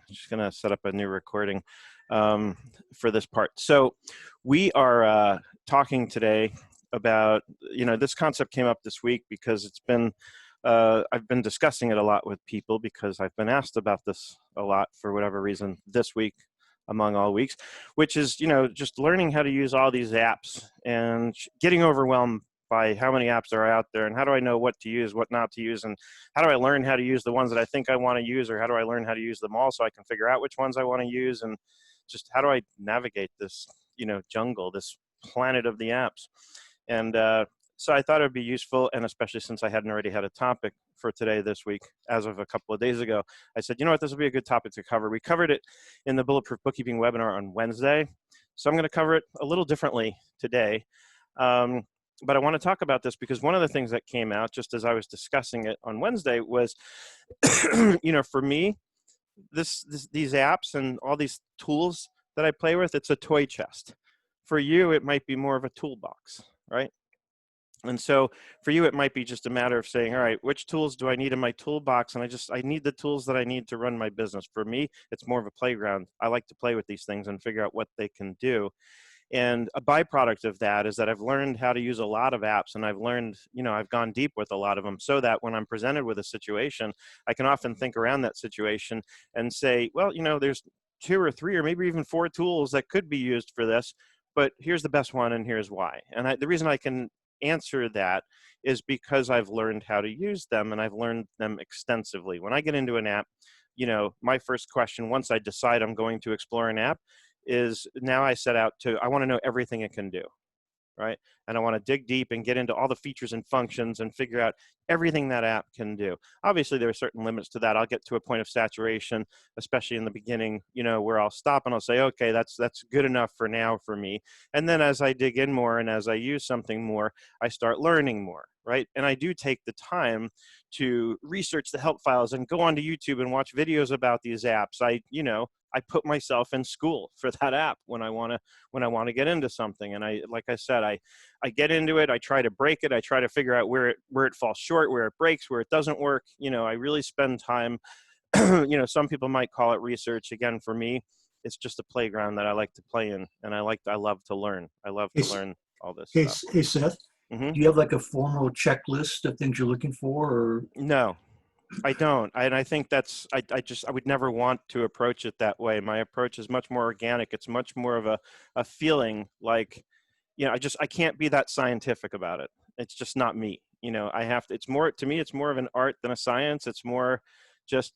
just going to set up a new recording for this part. So we are talking today about, this concept came up this week because it's been, I've been discussing it a lot with people because I've been asked about this a lot for whatever reason this week among all weeks, which is, just learning how to use all these apps and getting overwhelmed by how many apps are out there and how do I know what to use, what not to use, and how do I learn how to use the ones that I think I want to use, or how do I learn how to use them all so I can figure out which ones I want to use, and just how do I navigate this, jungle, this planet of the apps. And so I thought it would be useful, and especially since I hadn't already had a topic for today this week, as of a couple of days ago, I said, you know what, this will be a good topic to cover. We covered it in the Bulletproof Bookkeeping webinar on Wednesday, so I'm going to cover it a little differently today. But I want to talk about this because one of the things that came out just as I was discussing it on Wednesday was, for me, these apps and all these tools that I play with, it's a toy chest. For you, it might be more of a toolbox, right? And so for you, it might be just a matter of saying, all right, which tools do I need in my toolbox? And I need the tools that I need to run my business. For me, it's more of a playground. I like to play with these things and figure out what they can do. And a byproduct of that is that I've learned how to use a lot of apps, and I've learned, I've gone deep with a lot of them so that when I'm presented with a situation, I can often think around that situation and say, well, there's 2 or 3 or maybe even 4 tools that could be used for this, but here's the best one and here's why. And the reason I can answer that is because I've learned how to use them, and I've learned them extensively. When I get into an app, my first question, once I decide I'm going to explore an app, is now I set out I want to know everything it can do, right? And I want to dig deep and get into all the features and functions and figure out everything that app can do. Obviously, there are certain limits to that. I'll get to a point of saturation, especially in the beginning, where I'll stop and I'll say, okay, that's good enough for now for me. And then as I dig in more and as I use something more, I start learning more, right? And I do take the time to research the help files and go onto YouTube and watch videos about these apps. I put myself in school for that app when I want to get into something. And like I said, I get into it. I try to break it. I try to figure out where it falls short, where it breaks, where it doesn't work. I really spend time, some people might call it research. Again, for me, it's just a playground that I like to play in. And I love to learn. I love to learn all this stuff. Hey, Seth, do you have like a formal checklist of things you're looking for, or? No. I don't. And I think I would never want to approach it that way. My approach is much more organic. It's much more of a feeling like, I can't be that scientific about it. It's just not me. To me, it's more of an art than a science. It's more just,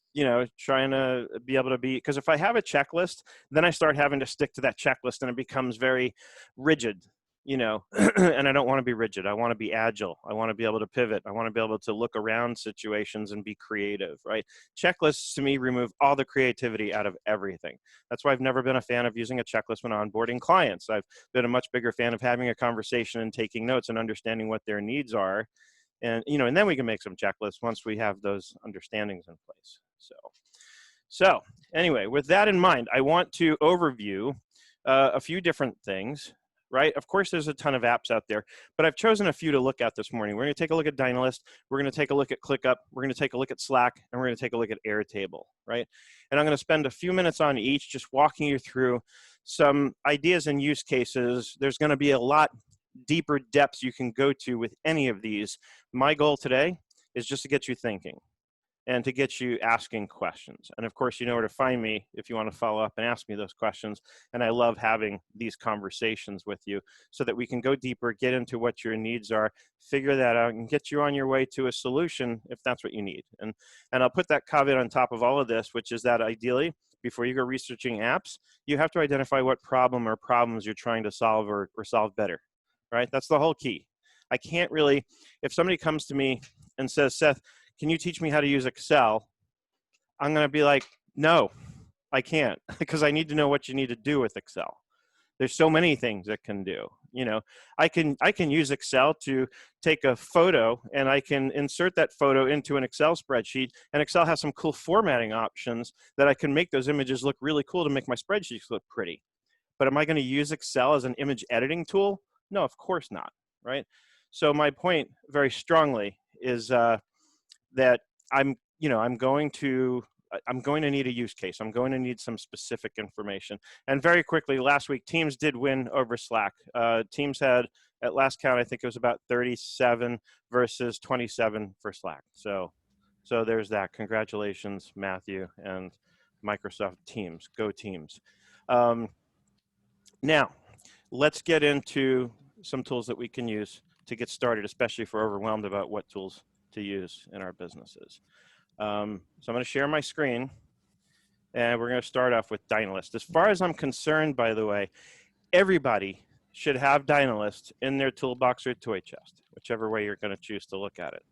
trying to be able to because if I have a checklist, then I start having to stick to that checklist and it becomes very rigid. And I don't want to be rigid. I want to be agile. I want to be able to pivot. I want to be able to look around situations and be creative, right? Checklists to me remove all the creativity out of everything. That's why I've never been a fan of using a checklist when onboarding clients. I've been a much bigger fan of having a conversation and taking notes and understanding what their needs are. And, and then we can make some checklists once we have those understandings in place. So anyway, with that in mind, I want to overview a few different things. Right? Of course, there's a ton of apps out there, but I've chosen a few to look at this morning. We're going to take a look at Dynalist. We're going to take a look at ClickUp. We're going to take a look at Slack, and we're going to take a look at Airtable, right? And I'm going to spend a few minutes on each, just walking you through some ideas and use cases. There's going to be a lot deeper depths you can go to with any of these. My goal today is just to get you thinking and to get you asking questions. And of course, you know where to find me if you want to follow up and ask me those questions. And I love having these conversations with you so that we can go deeper, get into what your needs are, figure that out, and get you on your way to a solution if that's what you need. And I'll put that caveat on top of all of this, which is that ideally, before you go researching apps, you have to identify what problem or problems you're trying to solve or solve better, right? That's the whole key. I can't really, if somebody comes to me and says, Seth, can you teach me how to use Excel? I'm going to be like, no, I can't, because I need to know what you need to do with Excel. There's so many things it can do. I can use Excel to take a photo and I can insert that photo into an Excel spreadsheet, and Excel has some cool formatting options that I can make those images look really cool to make my spreadsheets look pretty. But am I going to use Excel as an image editing tool? No, of course not, right? So my point very strongly is that I'm going to I'm going to need a use case. I'm going to need some specific information. And very quickly, last week, Teams did win over Slack. Teams had, at last count, I think it was about 37 versus 27 for Slack. So there's that. Congratulations, Matthew and Microsoft Teams. Go Teams. Now, let's get into some tools that we can use to get started, especially if we're overwhelmed about what tools to use in our businesses. So I'm going to share my screen, and we're going to start off with Dynalist. As far as I'm concerned, by the way, everybody should have Dynalist in their toolbox or toy chest, whichever way you're going to choose to look at it,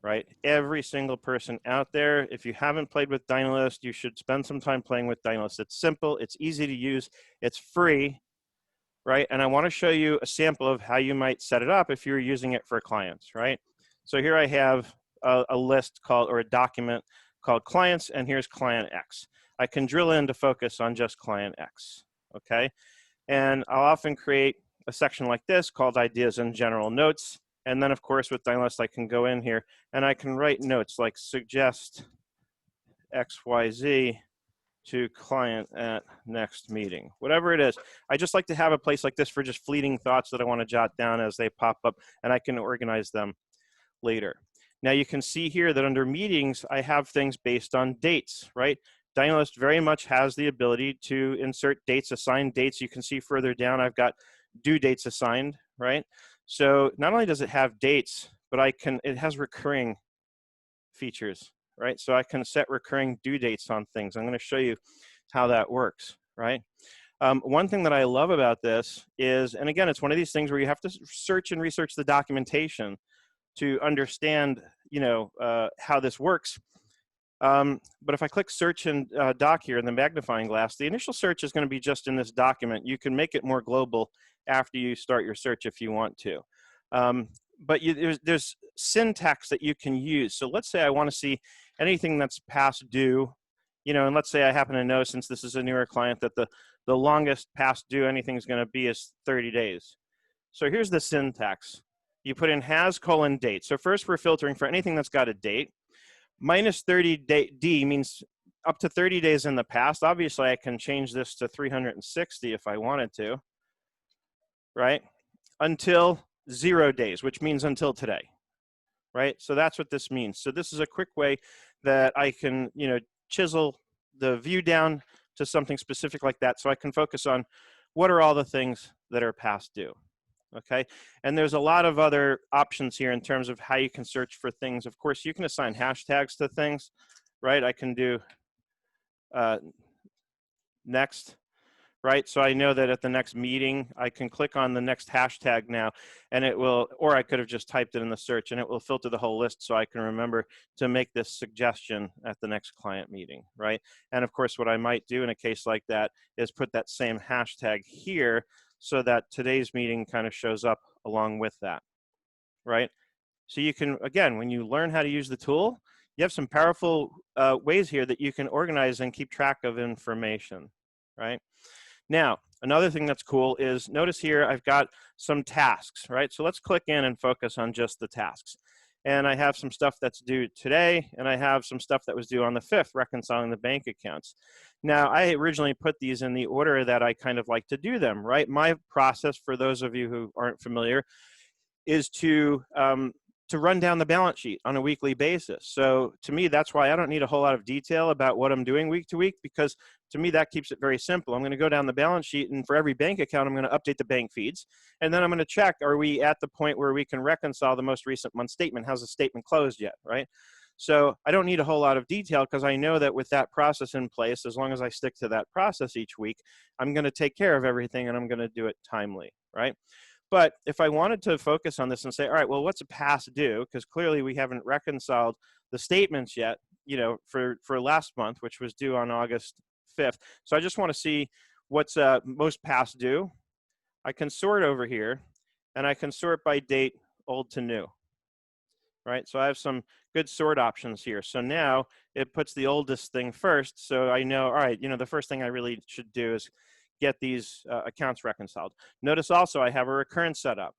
right? Every single person out there, if you haven't played with Dynalist, you should spend some time playing with Dynalist. It's simple, it's easy to use, it's free, right? And I want to show you a sample of how you might set it up if you're using it for clients, right? So here I have a list called, or a document called clients, and here's client X. I can drill in to focus on just client X, okay? And I'll often create a section like this called ideas and general notes. And then of course with Dynalist, I can go in here and I can write notes like suggest XYZ to client at next meeting, whatever it is. I just like to have a place like this for just fleeting thoughts that I want to jot down as they pop up, and I can organize them later. Now you can see here that under meetings, I have things based on dates, right? Dynalist very much has the ability to insert dates, assign dates. You can see further down, I've got due dates assigned, right? So not only does it have dates, but it has recurring features, right? So I can set recurring due dates on things. I'm going to show you how that works, right? One thing that I love about this is, and again, it's one of these things where you have to search and research the documentation to understand, how this works. But if I click search and doc here in the magnifying glass, the initial search is going to be just in this document. You can make it more global after you start your search if you want to. But there's syntax that you can use. So let's say I want to see anything that's past due, and let's say I happen to know, since this is a newer client, that the longest past due anything is going to be is 30 days. So here's the syntax. You put in has : date. So first we're filtering for anything that's got a date. Minus 30 D means up to 30 days in the past. Obviously, I can change this to 360 if I wanted to, right? Until 0 days, which means until today, right? So that's what this means. So this is a quick way that I can, chisel the view down to something specific like that, so I can focus on what are all the things that are past due. Okay, and there's a lot of other options here in terms of how you can search for things. Of course, you can assign hashtags to things, right? I can do next, right? So I know that at the next meeting, I can click on the next hashtag now, and it will, or I could have just typed it in the search, and it will filter the whole list so I can remember to make this suggestion at the next client meeting, right? And of course, what I might do in a case like that is put that same hashtag here so that today's meeting kind of shows up along with that, right? So you can, again, when you learn how to use the tool, you have some powerful ways here that you can organize and keep track of information, right? Now, another thing that's cool is, notice here I've got some tasks, right? So let's click in and focus on just the tasks. And I have some stuff that's due today, and I have some stuff that was due on the 5th, reconciling the bank accounts. Now, I originally put these in the order that I kind of like to do them, right? My process, for those of you who aren't familiar, is to run down the balance sheet on a weekly basis. So to me, that's why I don't need a whole lot of detail about what I'm doing week to week, because to me, that keeps it very simple. I'm going to go down the balance sheet, and for every bank account, I'm going to update the bank feeds. And then I'm going to check, are we at the point where we can reconcile the most recent month statement? Has the statement closed yet, right? So I don't need a whole lot of detail, because I know that with that process in place, as long as I stick to that process each week, I'm going to take care of everything, and I'm going to do it timely, right? But if I wanted to focus on this and say, all right, well, what's a past due? Because clearly we haven't reconciled the statements yet, for last month, which was due on August 5th. So I just want to see what's most past due. I can sort over here, and I can sort by date, old to new, right? So I have some good sort options here. So now it puts the oldest thing first. So I know, all right, the first thing I really should do is get these accounts reconciled. Notice also I have a recurrence set up.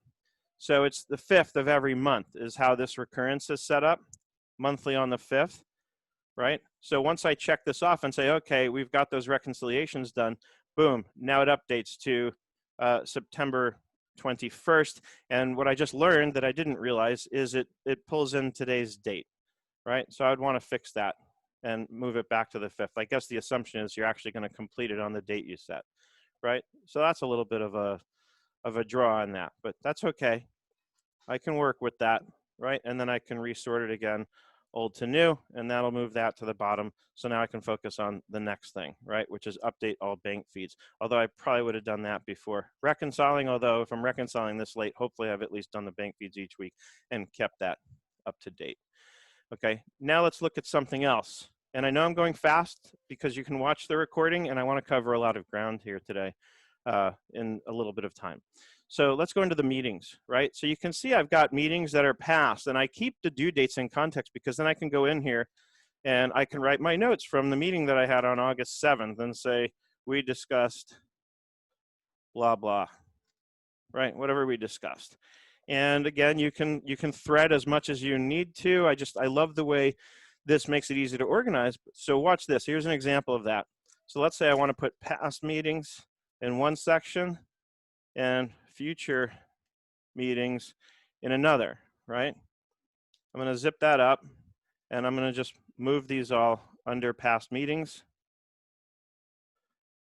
So it's the 5th of every month is how this recurrence is set up, monthly on the 5th. right? So once I check this off and say, okay, we've got those reconciliations done, boom, now it updates to September 21st. And what I just learned that I didn't realize is it pulls in today's date, right? So I would want to fix that and move it back to the 5th. I guess the assumption is you're actually going to complete it on the date you set, right? So that's a little bit of a draw on that, but that's okay. I can work with that, right? And then I can resort it again, old to new, and that'll move that to the bottom. So now I can focus on the next thing, right? Which is update all bank feeds. Although I probably would have done that before reconciling, although if I'm reconciling this late, hopefully I've at least done the bank feeds each week and kept that up to date. Okay, now let's look at something else. And I know I'm going fast because you can watch the recording and I want to cover a lot of ground here today in a little bit of time. So let's go into the meetings, right? So you can see I've got meetings that are past and I keep the due dates in context because then I can go in here and I can write my notes from the meeting that I had on August 7th and say, we discussed blah, blah, right? Whatever we discussed. And again, you can thread as much as you need to. I love the way this makes it easy to organize. So watch this. Here's an example of that. So let's say I want to put past meetings in one section and future meetings in another, right? I'm going to zip that up and I'm going to just move these all under past meetings,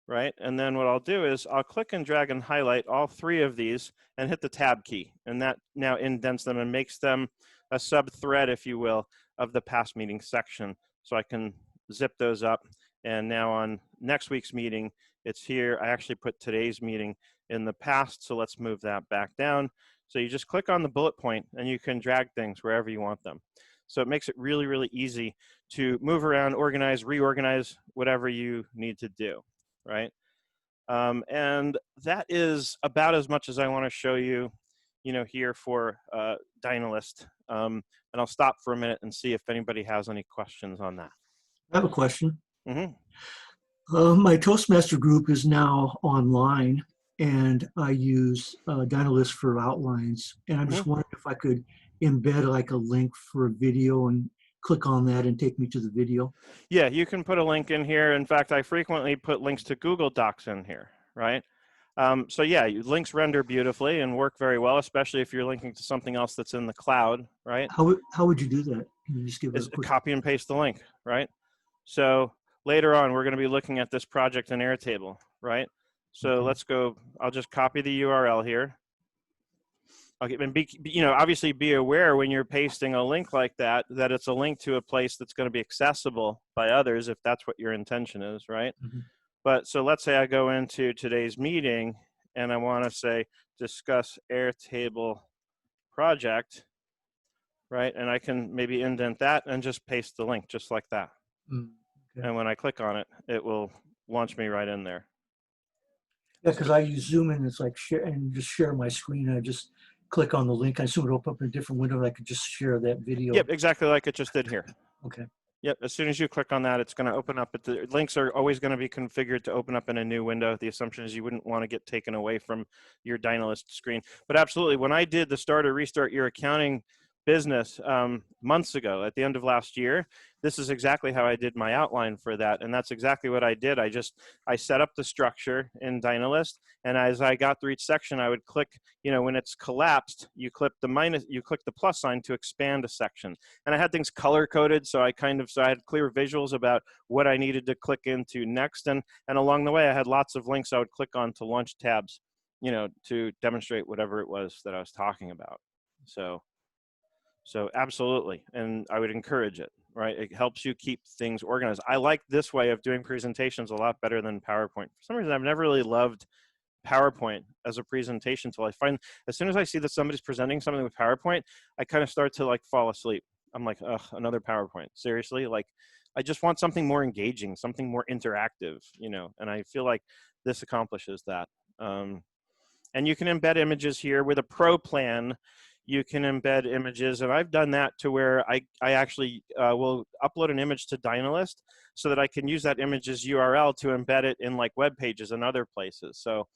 right? And then what I'll do is I'll click and drag and highlight all 3 of these and hit the tab key. And that now indents them and makes them a sub-thread, if you will, of the past meeting section. So I can zip those up. And now on next week's meeting, it's here. I actually put today's meeting in the past. So let's move that back down. So you just click on the bullet point and you can drag things wherever you want them. So it makes it really, really easy to move around, organize, reorganize, whatever you need to do. Right? And that is about as much as I want to show you, here for Dynalist. And I'll stop for a minute and see if anybody has any questions on that. I have a question. Mm-hmm. My Toastmaster group is now online, and I use Dynalist for outlines. And I'm just wondering if I could embed like a link for a video and click on that and take me to the video. Yeah, you can put a link in here. In fact, I frequently put links to Google Docs in here, right? So yeah, links render beautifully and work very well, especially if you're linking to something else that's in the cloud, right? How would you do that? Can you just give Is a quick... copy and paste the link, right? So later on, we're going to be looking at this project in Airtable, right? So Okay. let's go. I'll just copy the URL here. Okay, and obviously be aware when you're pasting a link like that, that it's a link to a place that's going to be accessible by others if that's what your intention is, right? Mm-hmm. But so let's say I go into today's meeting and I want to say, discuss Airtable project, right? And I can maybe indent that and just paste the link just like that. Okay. And when I click on it, it will launch me right in there. Yeah, because I use Zoom and it's like share and just share my screen. I just click on the link. I assume it'll open up in a different window and I could just share that video. Yep, exactly like it just did here. Okay. Yep, as soon as you click on that, it's going to open up. The links are always going to be configured to open up in a new window. The assumption is you wouldn't want to get taken away from your Dynalist screen. But absolutely, when I did the Start or Restart Your Accounting business months ago at the end of last year, this is exactly how I did my outline for that. And that's exactly what I did. I set up the structure in Dynalist. And as I got through each section, I would click, when it's collapsed, you click the plus sign to expand a section. And I had things color coded. So I had clear visuals about what I needed to click into next. And along the way, I had lots of links I would click on to launch tabs, to demonstrate whatever it was that I was talking about. So absolutely, and I would encourage it, right? It helps you keep things organized. I like this way of doing presentations a lot better than PowerPoint. For some reason, I've never really loved PowerPoint as a presentation tool. I find as soon as I see that somebody's presenting something with PowerPoint, I kind of start to fall asleep. I'm like, ugh, another PowerPoint. Seriously? I just want something more engaging, something more interactive, and I feel like this accomplishes that. And you can embed images here with a pro plan. You can embed images, and I've done that to where I actually will upload an image to Dynalist so that I can use that image's URL to embed it in web pages and other places. So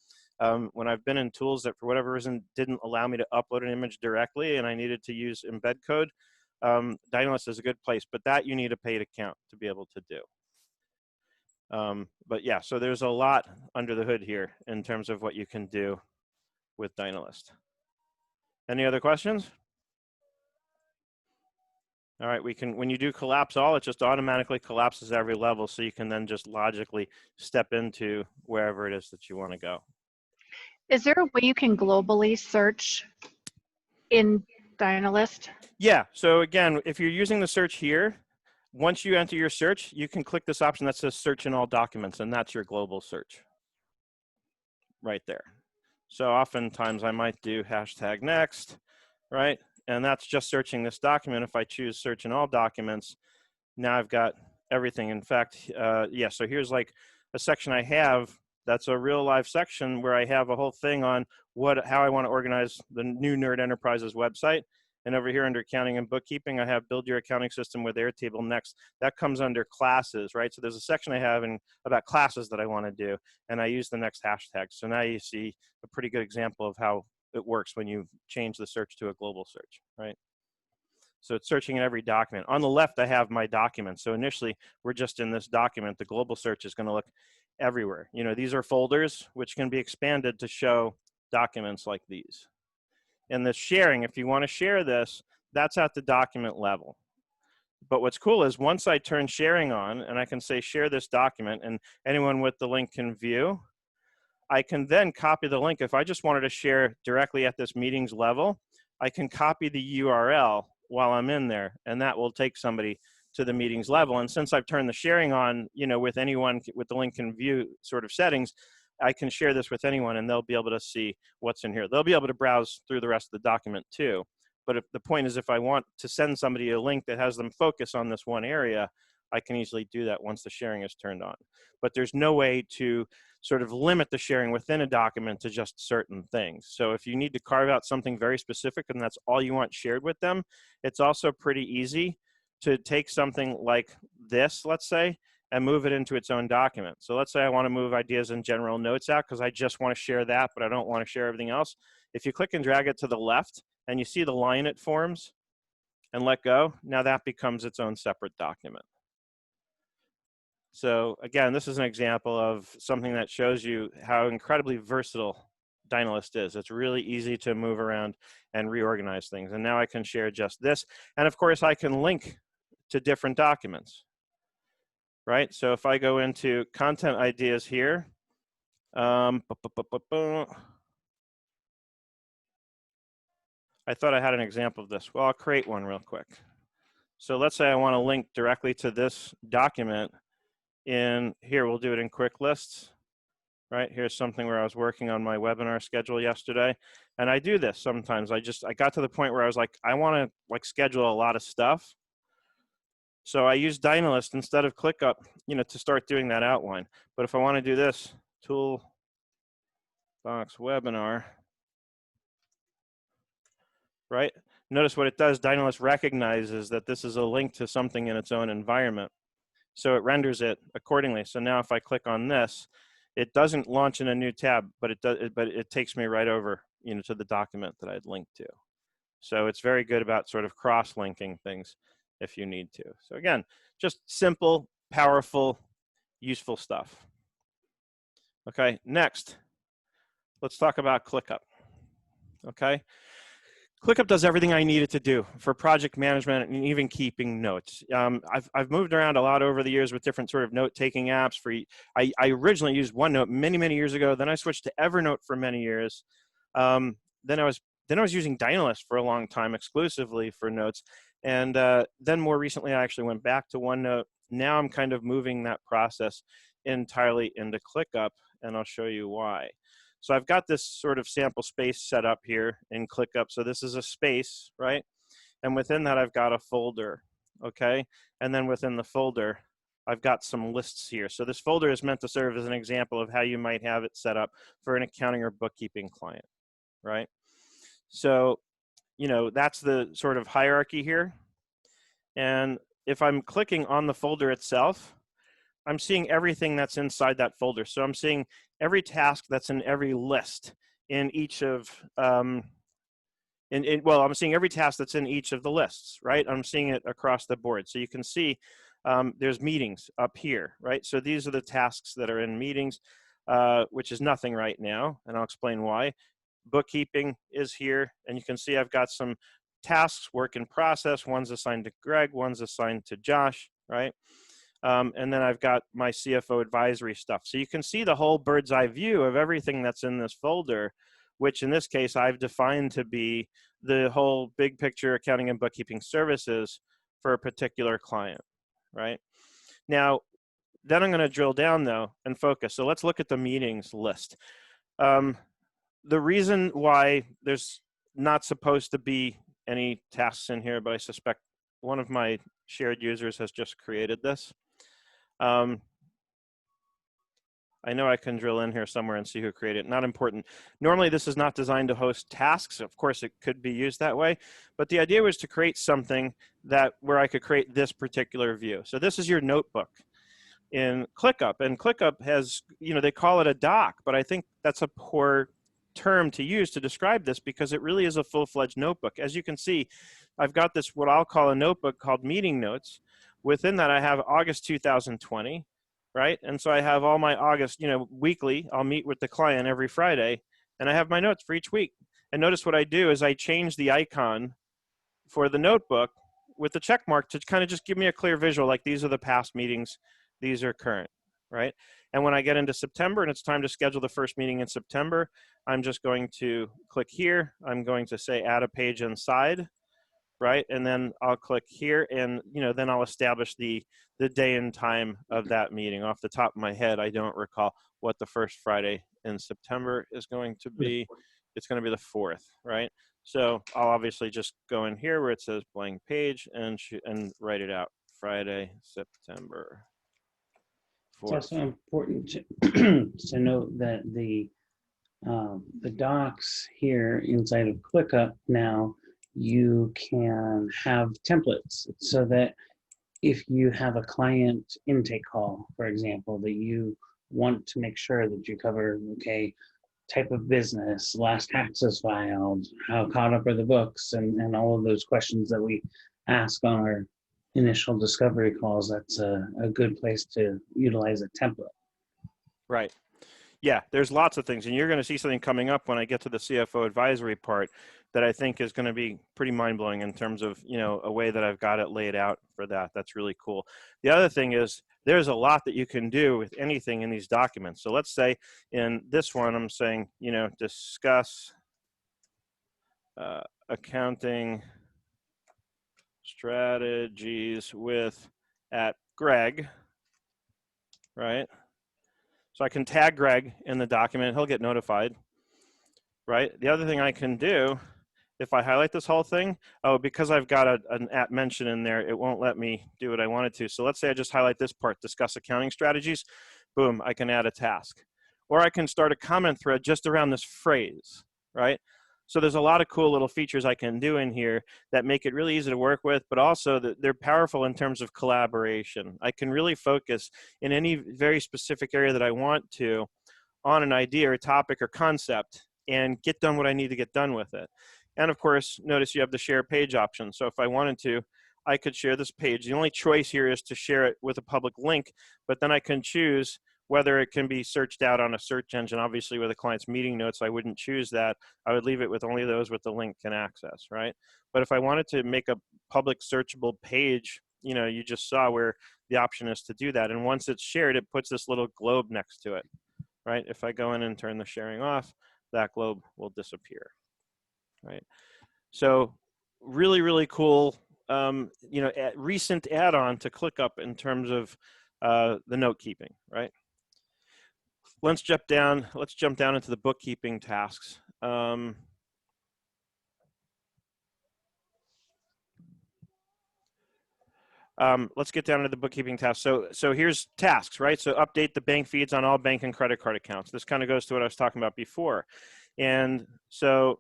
when I've been in tools that for whatever reason didn't allow me to upload an image directly and I needed to use embed code, Dynalist is a good place, but that you need a paid account to be able to do. But yeah, so there's a lot under the hood here in terms of what you can do with Dynalist. Any other questions? All right, we can, when you do collapse all, it just automatically collapses every level, so you can then just logically step into wherever it is that you want to go. Is there a way you can globally search in Dynalist? Yeah, so again, if you're using the search here, once you enter your search, you can click this option that says search in all documents, and that's your global search right there. So oftentimes I might do hashtag next, right? And that's just searching this document. If I choose search in all documents, now I've got everything. In fact, yeah, so here's like a section I have that's a real live section where I have a whole thing on how I want to organize the new Nerd Enterprises website. And over here under accounting and bookkeeping, I have build your accounting system with Airtable next. That comes under classes, right? So there's a section I have about classes that I want to do, and I use the next hashtag. So now you see a pretty good example of how it works when you change the search to a global search, right? So it's searching in every document. On the left, I have my document. So initially, we're just in this document. The global search is going to look everywhere. You know, these are folders which can be expanded to show documents like these. And the sharing, if you want to share this, that's at the document level. But what's cool is once I turn sharing on and I can say share this document and anyone with the link can view, I can then copy the link. If I just wanted to share directly at this meetings level, I can copy the URL while I'm in there, and that will take somebody to the meetings level. And since I've turned the sharing on, you know, with anyone with the link can view sort of settings, I can share this with anyone and they'll be able to see what's in here. They'll be able to browse through the rest of the document too. But if the point is, if I want to send somebody a link that has them focus on this one area, I can easily do that once the sharing is turned on. But there's no way to sort of limit the sharing within a document to just certain things. So if you need to carve out something very specific and that's all you want shared with them, it's also pretty easy to take something like this, let's say, and move it into its own document. So let's say I want to move ideas and general notes out because I just want to share that, but I don't want to share everything else. If you click and drag it to the left and you see the line it forms and let go, now that becomes its own separate document. So again, this is an example of something that shows you how incredibly versatile Dynalist is. It's really easy to move around and reorganize things. And now I can share just this. And of course, I can link to different documents, right? So if I go into content ideas here, I thought I had an example of this. Well, I'll create one real quick. So let's say I want to link directly to this document in here. We'll do it in quick lists, right? Here's something where I was working on my webinar schedule yesterday. And I do this sometimes. I got to the point where I was like, I want to like schedule a lot of stuff. So I use Dynalist instead of ClickUp, you know, to start doing that outline. But if I want to do this, Toolbox Webinar, right? Notice what it does. Dynalist recognizes that this is a link to something in its own environment. So it renders it accordingly. So now if I click on this, it doesn't launch in a new tab, but it takes me right over, you know, to the document that I'd linked to. So it's very good about sort of cross-linking things if you need to. So again, just simple, powerful, useful stuff. Okay, next, let's talk about ClickUp. Okay, ClickUp does everything I need it to do for project management and even keeping notes. I've moved around a lot over the years with different sort of note-taking apps. I originally used OneNote many years ago. Then I switched to Evernote for many years. Then I was using Dynalist for a long time exclusively for notes. And then more recently, I actually went back to OneNote. Now I'm kind of moving that process entirely into ClickUp, and I'll show you why. So I've got this sort of sample space set up here in ClickUp. So this is a space, right? And within that, I've got a folder, okay? And then within the folder, I've got some lists here. So this folder is meant to serve as an example of how you might have it set up for an accounting or bookkeeping client, right? So, you know, that's the sort of hierarchy here. And if I'm clicking on the folder itself, I'm seeing everything that's inside that folder. So I'm seeing every task that's in every list in each of well, I'm seeing every task that's in each of the lists, right? I'm seeing it across the board. So you can see there's meetings up here, right? So these are the tasks that are in meetings, which is nothing right now, and I'll explain why. Bookkeeping is here, and you can see I've got some tasks, work in process. One's assigned to Greg, one's assigned to Josh, right? And then I've got my CFO advisory stuff. So you can see the whole bird's eye view of everything that's in this folder, which in this case I've defined to be the whole big picture accounting and bookkeeping services for a particular client, right? Now, then I'm going to drill down though and focus. So let's look at the meetings list. The reason why there's not supposed to be any tasks in here, but I suspect one of my shared users has just created this. I know I can drill in here somewhere and see who created it. Not important. Normally, this is not designed to host tasks. Of course, it could be used that way. But the idea was to create something where I could create this particular view. So this is your notebook in ClickUp. And ClickUp has, they call it a doc, but I think that's a poor term to use to describe this because it really is a full-fledged notebook. As you can see, I've got this, what I'll call a notebook called Meeting Notes. Within that, I have August 2020. Right? And so I have all my August, weekly, I'll meet with the client every Friday, and I have my notes for each week. And notice what I do is I change the icon for the notebook with the check mark to kind of just give me a clear visual, like these are the past meetings, these are current, right? And when I get into September and it's time to schedule the first meeting in September, I'm just going to click here. I'm going to say add a page inside, right? And then I'll click here and, then I'll establish the day and time of that meeting. Off the top of my head, I don't recall what the first Friday in September is going to be. It's going to be the 4th, right? So I'll obviously just go in here where it says blank page and write it out. Friday, September 4th. It's also important to note that the docs here inside of ClickUp now, you can have templates so that if you have a client intake call, for example, that you want to make sure that you cover, okay, type of business, last taxes filed, how caught up are the books, and all of those questions that we ask on our initial discovery calls, that's a good place to utilize a template. Right. Yeah, there's lots of things, and you're going to see something coming up when I get to the CFO advisory part that I think is going to be pretty mind-blowing in terms of, a way that I've got it laid out for that. That's really cool. The other thing is there's a lot that you can do with anything in these documents. So let's say in this one, I'm saying, discuss accounting strategies with @Greg, right? So I can tag Greg in the document. He'll get notified, right? The other thing I can do, if I highlight this whole thing, because I've got an @mention in there, it won't let me do what I wanted to. So let's say I just highlight this part, discuss accounting strategies. Boom, I can add a task. Or I can start a comment thread just around this phrase, right? So there's a lot of cool little features I can do in here that make it really easy to work with, but also that they're powerful in terms of collaboration. I can really focus in any very specific area that I want to on an idea or topic or concept and get done what I need to get done with it. And of course, notice you have the share page option. So if I wanted to, I could share this page. The only choice here is to share it with a public link, but then I can choose whether it can be searched out on a search engine. Obviously, with a client's meeting notes, I wouldn't choose that. I would leave it with only those with the link can access, right? But if I wanted to make a public searchable page, you just saw where the option is to do that. And once it's shared, it puts this little globe next to it, right? If I go in and turn the sharing off, that globe will disappear, right? So really, really cool, recent add-on to ClickUp in terms of the note keeping, right? Let's jump down into the bookkeeping tasks. Let's get down to the bookkeeping tasks. So here's tasks, right? So update the bank feeds on all bank and credit card accounts. This kind of goes to what I was talking about before. And so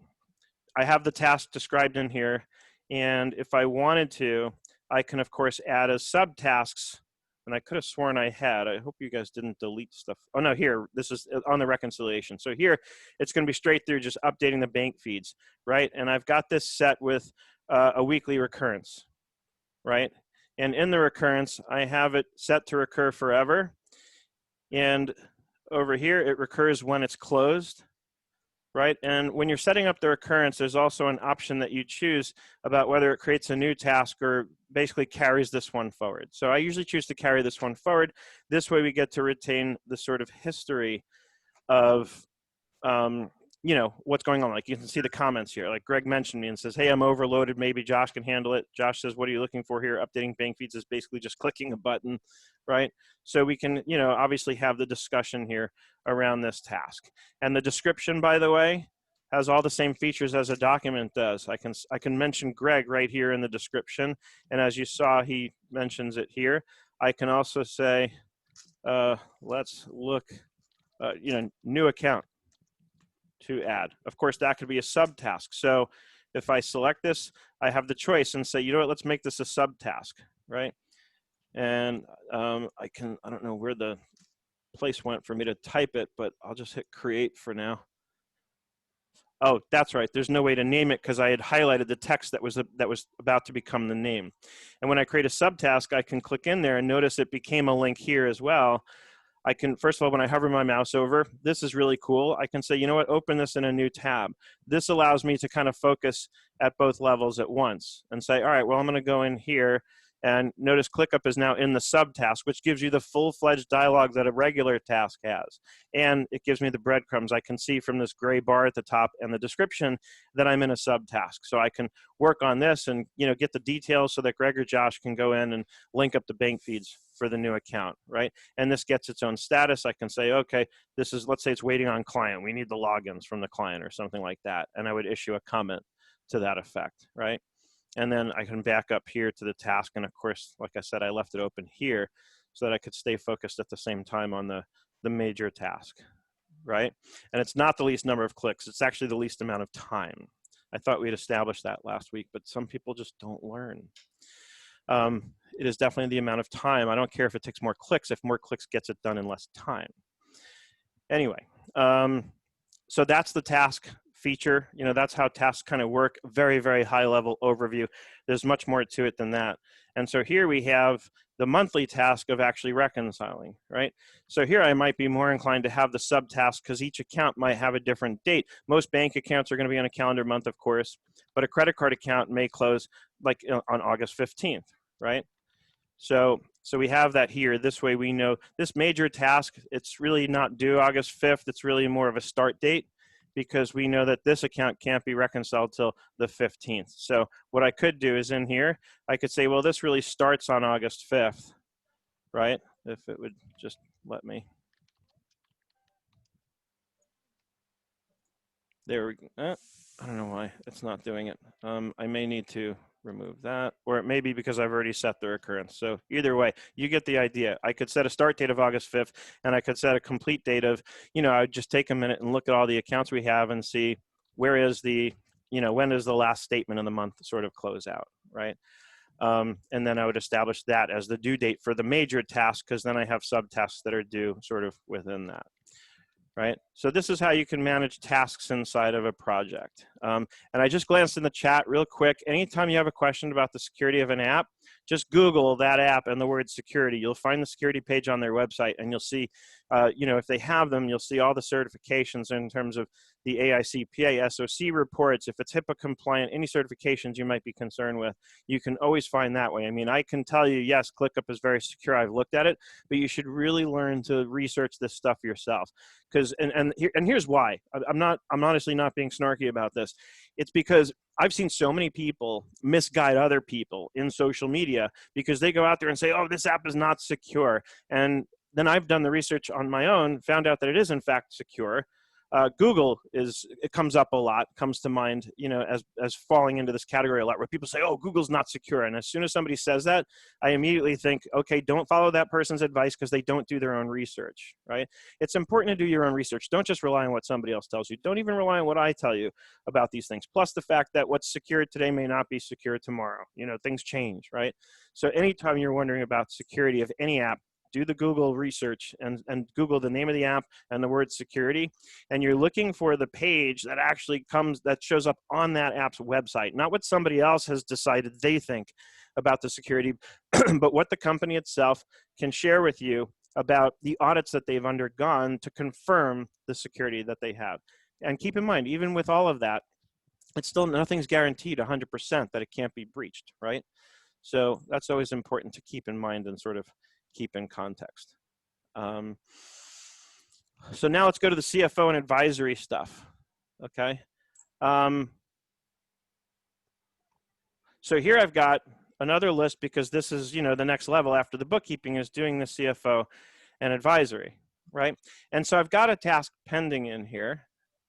I have the task described in here. And if I wanted to, I can, of course, add as subtasks and I could have sworn I had. I hope you guys didn't delete stuff. Oh no, here, this is on the reconciliation. So here, it's going to be straight through just updating the bank feeds, right? And I've got this set with a weekly recurrence, right? And in the recurrence, I have it set to recur forever. And over here, it recurs when it's closed, right? And when you're setting up the recurrence, there's also an option that you choose about whether it creates a new task or basically carries this one forward. So I usually choose to carry this one forward. This way we get to retain the sort of history of, you know, what's going on. Like you can see the comments here, like Greg mentioned me and says, hey, I'm overloaded. Maybe Josh can handle it. Josh says, what are you looking for here? Updating bank feeds is basically just clicking a button, right? So we can, you know, obviously have the discussion here around this task. And the description, by the way, has all the same features as a document does. I can mention Greg right here in the description. And as you saw, he mentions it here. I can also say, let's look, you know, new account to add. Of course, that could be a subtask. So if I select this, I have the choice and say, you know what, let's make this a subtask, right? And I don't know where the place went for me to type it, but I'll just hit create for now. Oh, that's right. There's no way to name it because I had highlighted the text that was about to become the name. And when I create a subtask, I can click in there and notice it became a link here as well. I can, first of all, when I hover my mouse over, this is really cool. I can say, you know what, open this in a new tab. This allows me to kind of focus at both levels at once and say, all right, well, I'm going to go in here and notice ClickUp is now in the subtask, which gives you the full-fledged dialogue that a regular task has. And it gives me the breadcrumbs. I can see from this gray bar at the top and the description that I'm in a subtask. So I can work on this and, you know, get the details so that Greg or Josh can go in and link up the bank feeds for the new account, right? And this gets its own status. I can say, okay, this is, let's say it's waiting on client. We need the logins from the client or something like that. And I would issue a comment to that effect, right? And then I can back up here to the task. And of course, like I said, I left it open here so that I could stay focused at the same time on the major task, right? And it's not the least number of clicks. It's actually the least amount of time. I thought we'd established that last week, but some people just don't learn. It is definitely the amount of time. I don't care if it takes more clicks, if more clicks gets it done in less time. Anyway, so that's the task feature. You know, that's how tasks kind of work. Very, very high level overview. There's much more to it than that. And so here we have the monthly task of actually reconciling, right? So here I might be more inclined to have the subtask because each account might have a different date. Most bank accounts are going to be on a calendar month, of course, but a credit card account may close like on August 15th, right? So we have that here. This way we know this major task, it's really not due August 5th. It's really more of a start date because we know that this account can't be reconciled till the 15th. So what I could do is in here, I could say, well, this really starts on August 5th, right? If it would just let me. There we go. I don't know why it's not doing it. I may need to remove that, or it may be because I've already set the recurrence. So either way, you get the idea. I could set a start date of August 5th, and I could set a complete date of, you know, I'd just take a minute and look at all the accounts we have and see where is the, you know, when is the last statement of the month sort of close out, right? And then I would establish that as the due date for the major task, because then I have subtasks that are due sort of within that. Right? So this is how you can manage tasks inside of a project. And I just glanced in the chat real quick. Anytime you have a question about the security of an app, just Google that app and the word security. You'll find the security page on their website, and you'll see, you know, if they have them, you'll see all the certifications in terms of the AICPA, SOC reports. If it's HIPAA compliant, any certifications you might be concerned with, you can always find that way. I mean, I can tell you, yes, ClickUp is very secure. I've looked at it, but you should really learn to research this stuff yourself. Because, and here's why. I'm honestly not being snarky about this. It's because I've seen so many people misguide other people in social media because they go out there and say, oh, this app is not secure. And then I've done the research on my own, found out that it is in fact secure. Google it comes up a lot, comes to mind, as falling into this category a lot, where people say, oh, Google's not secure. And as soon as somebody says that, I immediately think, okay, don't follow that person's advice because they don't do their own research, right? It's important to do your own research. Don't just rely on what somebody else tells you. Don't even rely on what I tell you about these things. Plus the fact that what's secure today may not be secure tomorrow. Things change, right? So anytime you're wondering about security of any app, do the Google research and Google the name of the app and the word security, and you're looking for the page that actually that shows up on that app's website, not what somebody else has decided they think about the security, but what the company itself can share with you about the audits that they've undergone to confirm the security that they have. And keep in mind, even with all of that, it's still nothing's guaranteed 100% that it can't be breached, right? So that's always important to keep in mind and sort of keep in context. So now let's go to the CFO and advisory stuff, okay? So here I've got another list because this is, the next level after the bookkeeping is doing the CFO and advisory, right? And so I've got a task pending in here.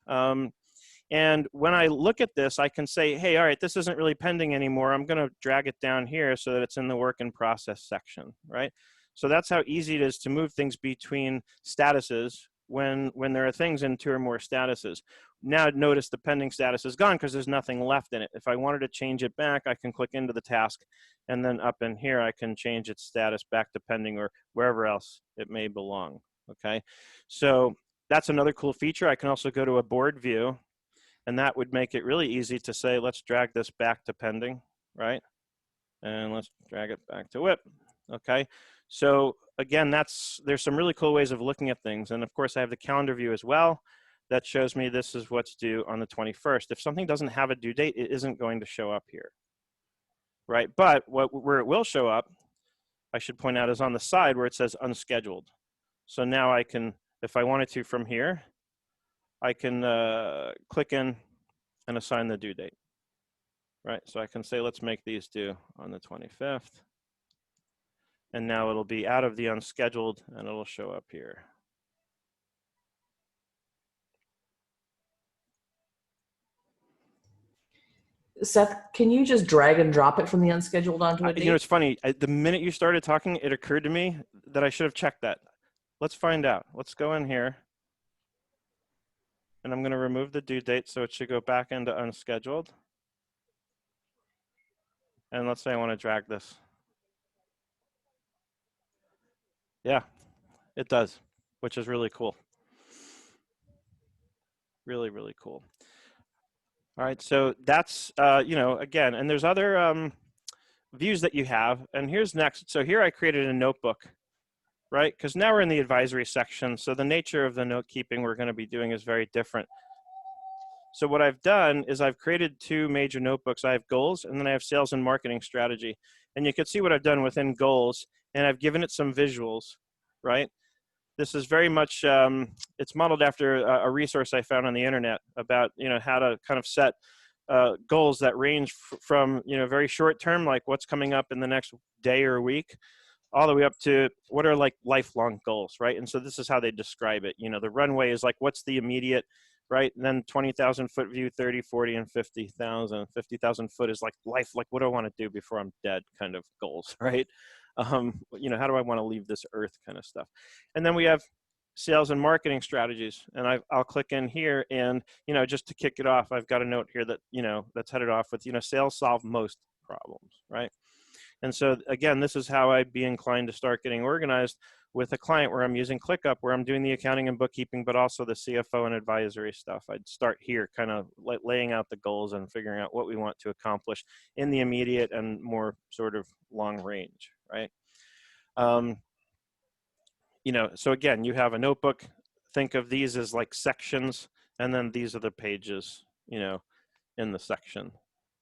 And when I look at this, I can say, hey, all right, this isn't really pending anymore. I'm going to drag it down here so that it's in the work in process section, right? So that's how easy it is to move things between statuses when there are things in 2 or more statuses. Now notice the pending status is gone because there's nothing left in it. If I wanted to change it back, I can click into the task, and then up in here, I can change its status back to pending or wherever else it may belong, okay? So that's another cool feature. I can also go to a board view, and that would make it really easy to say, let's drag this back to pending, right? And let's drag it back to WIP, okay? So again, there's some really cool ways of looking at things. And of course I have the calendar view as well that shows me this is what's due on the 21st. If something doesn't have a due date, it isn't going to show up here, right? But where it will show up, I should point out, is on the side where it says unscheduled. So now I can, if I wanted to from here, I can click in and assign the due date, right? So I can say, let's make these due on the 25th. And now it'll be out of the unscheduled and it'll show up here. Seth, can you just drag and drop it from the unscheduled onto a date? It's funny. The minute you started talking, it occurred to me that I should have checked that. Let's find out. Let's go in here. And I'm going to remove the due date so it should go back into unscheduled. And let's say I want to drag this. Yeah, it does, which is really cool. Really, really cool. All right, so that's, again, and there's other views that you have. And here's next. So here I created a notebook, right? Because now we're in the advisory section. So the nature of the note keeping we're going to be doing is very different. So what I've done is I've created 2 major notebooks. I have goals and then I have sales and marketing strategy. And you can see what I've done within goals, and I've given it some visuals, right? This is very much, it's modeled after a resource I found on the internet about, how to kind of set goals that range from, very short term, like what's coming up in the next day or week, all the way up to what are like lifelong goals, right? And so this is how they describe it. The runway is like, what's the immediate, right? And then 20,000 foot view, 30, 40, and 50,000. 50,000 foot is like life, like what do I want to do before I'm dead kind of goals, right? How do I want to leave this earth kind of stuff. And then we have sales and marketing strategies. And I'll click in here and, just to kick it off, I've got a note here that, that's headed off with, sales solve most problems, right? And so again, this is how I'd be inclined to start getting organized with a client where I'm using ClickUp, where I'm doing the accounting and bookkeeping, but also the CFO and advisory stuff. I'd start here, kind of laying out the goals and figuring out what we want to accomplish in the immediate and more sort of long range, right? So again, you have a notebook. Think of these as like sections, and then these are the pages, in the section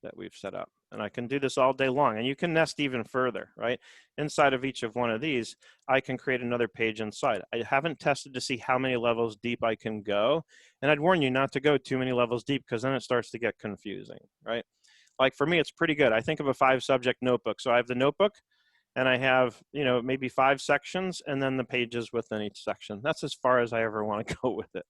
that we've set up. And I can do this all day long, and you can nest even further, right? Inside of each of one of these, I can create another page inside. I haven't tested to see how many levels deep I can go. And I'd warn you not to go too many levels deep, because then it starts to get confusing, right? Like for me, it's pretty good. I think of a 5-subject notebook. So I have the notebook, and I have, maybe 5 sections, and then the pages within each section. That's as far as I ever want to go with it,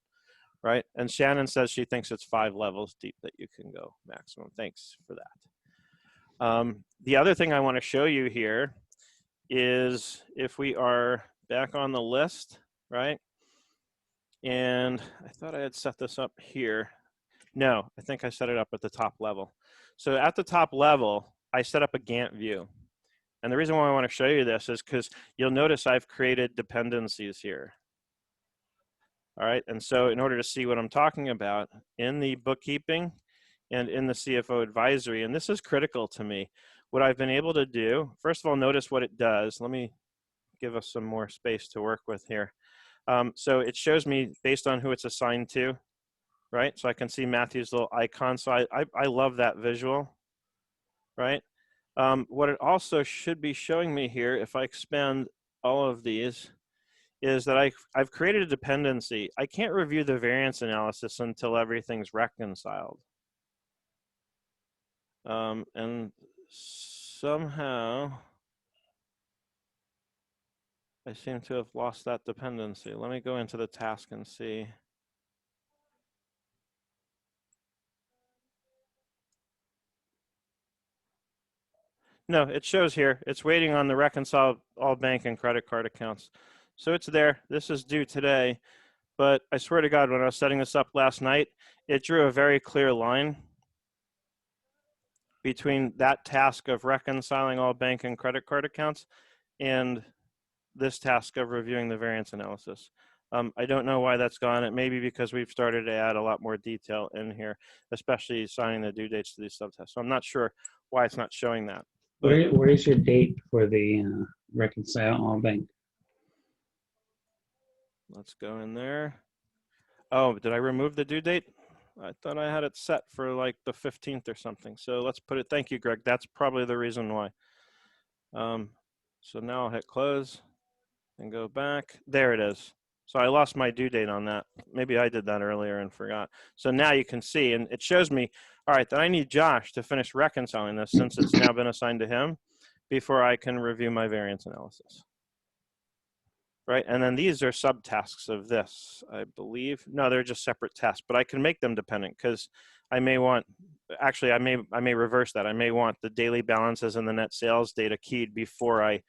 right? And Shannon says she thinks it's 5 levels deep that you can go maximum. Thanks for that. The other thing I want to show you here is if we are back on the list, right? And I thought I had set this up here. No, I think I set it up at the top level. So at the top level, I set up a Gantt view. And the reason why I want to show you this is because you'll notice I've created dependencies here. All right, and so in order to see what I'm talking about in the bookkeeping and in the CFO advisory, and this is critical to me, what I've been able to do, first of all, notice what it does. Let me give us some more space to work with here. So it shows me based on who it's assigned to, right? So I can see Matthew's little icon. So I love that visual, right? What it also should be showing me here, if I expand all of these, is that I've created a dependency. I can't review the variance analysis until everything's reconciled. And somehow I seem to have lost that dependency. Let me go into the task and see. No, it shows here. It's waiting on the reconcile all bank and credit card accounts. So it's there. This is due today. But I swear to God, when I was setting this up last night, it drew a very clear line between that task of reconciling all bank and credit card accounts and this task of reviewing the variance analysis. I don't know why that's gone. It may be because we've started to add a lot more detail in here, especially assigning the due dates to these subtests. So I'm not sure why it's not showing that. Where is your date for the reconcile all bank? Let's go in there. Oh, did I remove the due date? I thought I had it set for like the 15th or something. So let's put it, thank you, Greg. That's probably the reason why. So now I'll hit close and go back. There it is. So I lost my due date on that. Maybe I did that earlier and forgot. So now you can see, and it shows me, all right, that I need Josh to finish reconciling this since it's now been assigned to him before I can review my variance analysis. Right, and then these are subtasks of this, I believe. No, they're just separate tasks, but I can make them dependent because I may want, actually, I may reverse that. I may want the daily balances and the net sales data keyed before I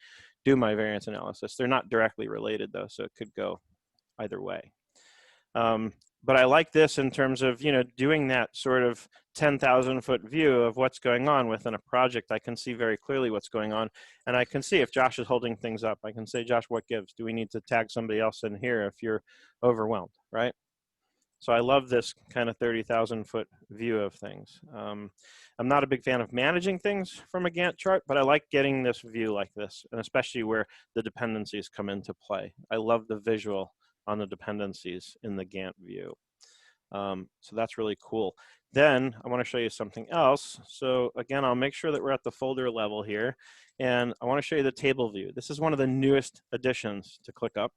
do my variance analysis. They're not directly related though, so it could go either way. But I like this in terms of, you know, doing that sort of 10,000-foot view of what's going on within a project. I can see very clearly what's going on. And I can see if Josh is holding things up. I can say, Josh, what gives? Do we need to tag somebody else in here if you're overwhelmed, right? So I love this kind of 30,000-foot view of things. I'm not a big fan of managing things from a Gantt chart, but I like getting this view like this, and especially where the dependencies come into play. I love the visual on the dependencies in the Gantt view. So that's really cool. Then I want to show you something else. So again, I'll make sure that we're at the folder level here, and I want to show you the table view. This is one of the newest additions to ClickUp.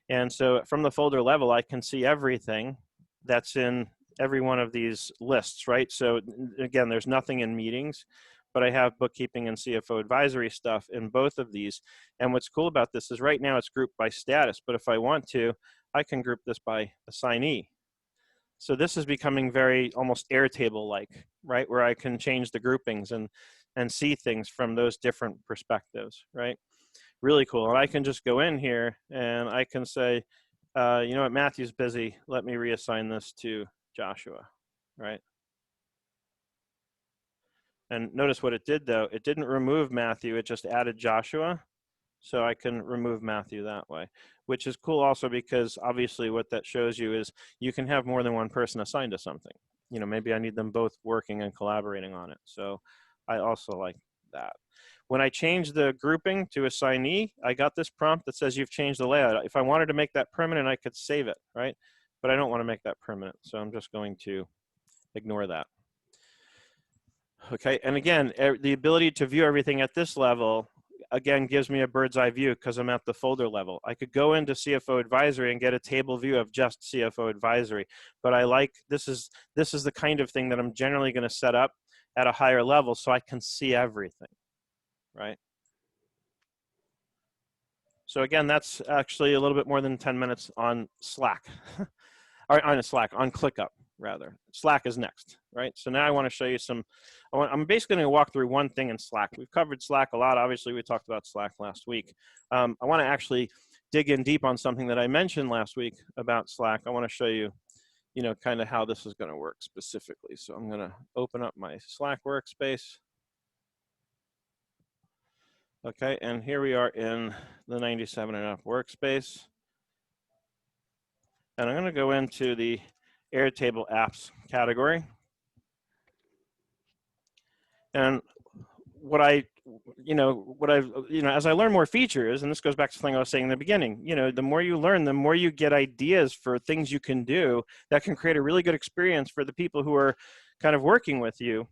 And so from the folder level, I can see everything that's in every one of these lists, right? So again, there's nothing in meetings, but I have bookkeeping and CFO advisory stuff in both of these. And what's cool about this is right now it's grouped by status, but if I want to, I can group this by assignee. So this is becoming very almost Airtable-like, right? Where I can change the groupings and see things from those different perspectives, right? Really cool. And I can just go in here and I can say, you know what, Matthew's busy. Let me reassign this to Joshua, right? And notice what it did though. It didn't remove Matthew, it just added Joshua. So I can remove Matthew that way, which is cool also because obviously what that shows you is you can have more than one person assigned to something. You know, maybe I need them both working and collaborating on it. So I also like that. When I change the grouping to assignee, I got this prompt that says you've changed the layout. If I wanted to make that permanent, I could save it, right? But I don't want to make that permanent. So I'm just going to ignore that. Okay, and again, the ability to view everything at this level again gives me a bird's eye view because I'm at the folder level. I could go into CFO advisory and get a table view of just CFO advisory, but I like this is the kind of thing that I'm generally going to set up at a higher level so I can see everything, right? So again, that's actually a little bit more than 10 minutes on Slack. or on Slack, on ClickUp rather. Slack is next, right? So now I want to show you some, I'm basically going to walk through one thing in Slack. We've covered Slack a lot. Obviously, we talked about Slack last week. I want to actually dig in deep on something that I mentioned last week about Slack. I want to show you, you know, kind of how this is going to work specifically. So I'm going to open up my Slack workspace. Okay, and here we are in the 97 and up workspace. And I'm going to go into the Airtable apps category. And what I've, as I learn more features, and this goes back to something I was saying in the beginning, you know, the more you learn, the more you get ideas for things you can do that can create a really good experience for the people who are kind of working with you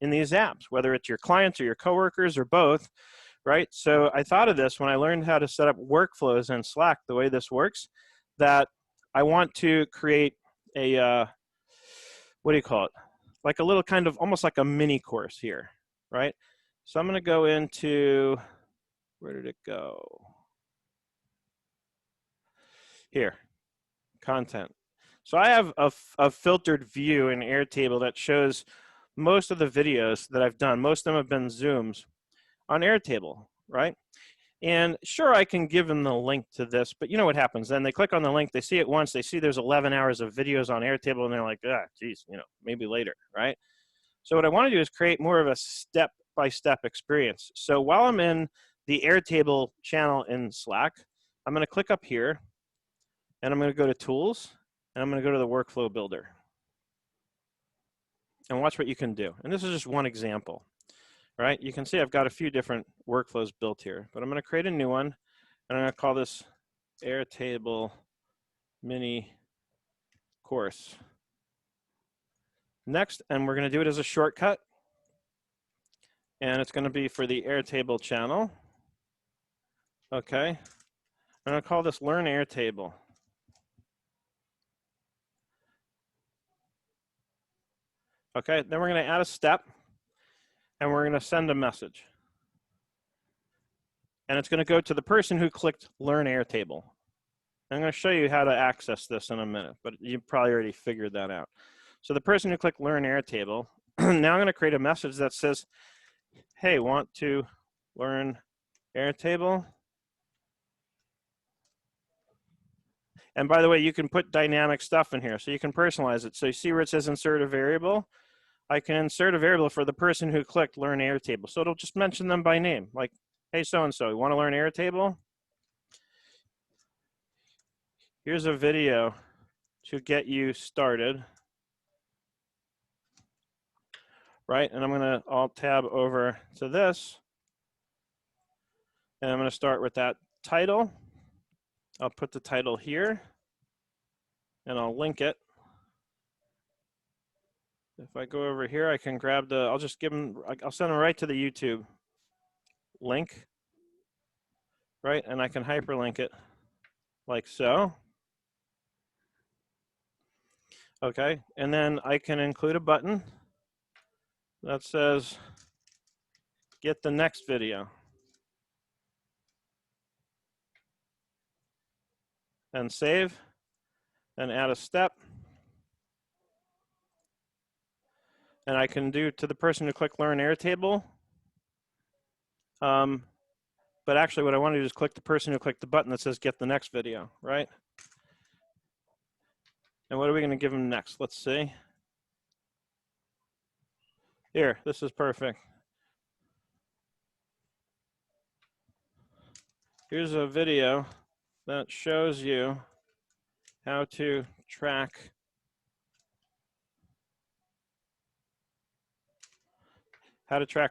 in these apps, whether it's your clients or your coworkers or both, right? So I thought of this when I learned how to set up workflows in Slack, the way this works, that I want to create a, what do you call it? Like a little kind of, almost like a mini course here, right? So I'm going to go into, where did it go? Here, content. So I have a filtered view in Airtable that shows most of the videos that I've done. Most of them have been Zooms on Airtable, right? And sure, I can give them the link to this, but you know what happens? Then they click on the link, they see it once, they see there's 11 hours of videos on Airtable, and they're like, ah, geez, you know, maybe later, right? So what I want to do is create more of a step-by-step experience. So while I'm in the Airtable channel in Slack, I'm going to click up here, and I'm going to go to Tools, and I'm going to go to the Workflow Builder. And watch what you can do. And this is just one example, right? You can see I've got a few different workflows built here, but I'm going to create a new one, and I'm going to call this Airtable Mini Course. Next, and we're going to do it as a shortcut, and it's going to be for the Airtable channel. Okay, I'm going to call this Learn Airtable. Okay, then we're going to add a step, and we're going to send a message. And it's going to go to the person who clicked Learn Airtable. I'm going to show you how to access this in a minute, but you probably already figured that out. So the person who clicked Learn Airtable, now I'm going to create a message that says, hey, want to learn Airtable? And by the way, you can put dynamic stuff in here, so you can personalize it. So you see where it says insert a variable? I can insert a variable for the person who clicked Learn Airtable. So it'll just mention them by name, like, hey, so-and-so, you want to learn Airtable? Here's a video to get you started. Right, and I'm going to alt tab over to this, and I'm going to start with that title. I'll put the title here, and I'll link it. If I go over here, I can grab the, I'll just give them, I'll send them right to the YouTube link, right, and I can hyperlink it like so. Okay, and then I can include a button that says, get the next video. And save, and add a step. And I can do to the person who clicked Learn Airtable. But actually what I want to do is click the person who clicked the button that says get the next video, right? And what are we going to give them next? Let's see. Here, this is perfect. Here's a video that shows you how to track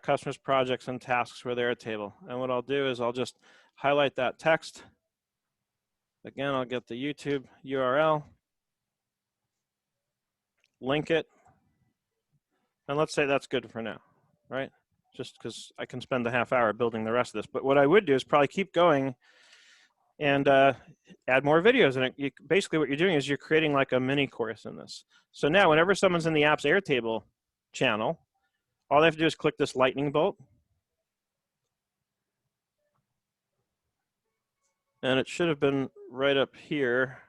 customers' projects and tasks with Airtable. And what I'll do is I'll just highlight that text. Again, I'll get the YouTube URL, link it, and let's say that's good for now, right? Just because I can spend a half hour building the rest of this. But what I would do is probably keep going and add more videos. And basically what you're doing is you're creating like a mini course in this. So now whenever someone's in the app's Airtable channel, all they have to do is click this lightning bolt. And it should have been right up here.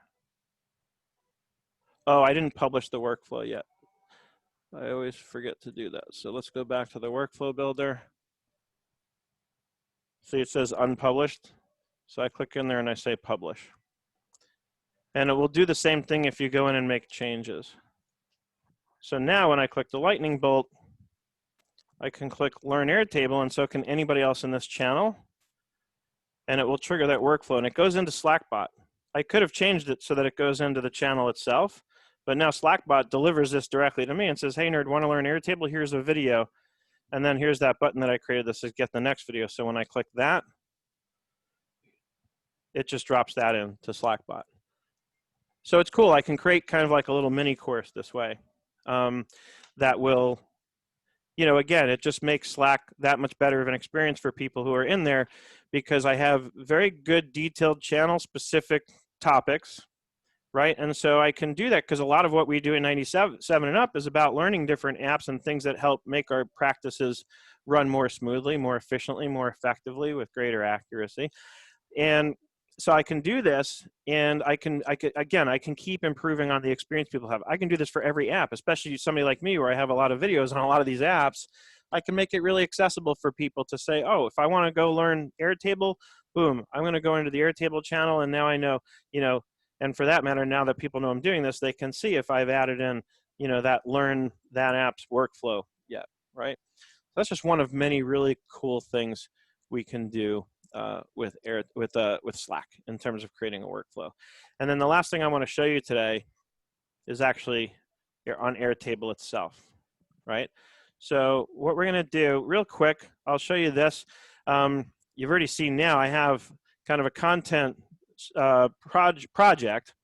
Oh, I didn't publish the workflow yet. I always forget to do that. So let's go back to the workflow builder. See, it says unpublished. So I click in there and I say publish. And it will do the same thing if you go in and make changes. So now when I click the lightning bolt, I can click Learn Airtable, and so can anybody else in this channel. And it will trigger that workflow, and it goes into Slackbot. I could have changed it so that it goes into the channel itself, but now Slackbot delivers this directly to me and says, hey, nerd, want to learn Airtable? Here's a video. And then here's that button that I created that says get the next video. So when I click that, it just drops that into Slackbot. So it's cool. I can create kind of like a little mini course this way that will, you know, again, it just makes Slack that much better of an experience for people who are in there, because I have very good detailed channel specific topics, right? And so I can do that because a lot of what we do in 97 and up is about learning different apps and things that help make our practices run more smoothly, more efficiently, more effectively with greater accuracy. And so I can do this, and I can keep improving on the experience people have. I can do this for every app, especially somebody like me where I have a lot of videos on a lot of these apps. I can make it really accessible for people to say, oh, if I want to go learn Airtable, boom, I'm going to go into the Airtable channel, and now I know, you know, and for that matter, now that people know I'm doing this, they can see if I've added in, you know, that learn that app's workflow yet, right? So that's just one of many really cool things we can do with Slack in terms of creating a workflow. And then the last thing I want to show you today is actually on Airtable itself, right? So what we're going to do real quick, I'll show you this. You've already seen now I have kind of a content project.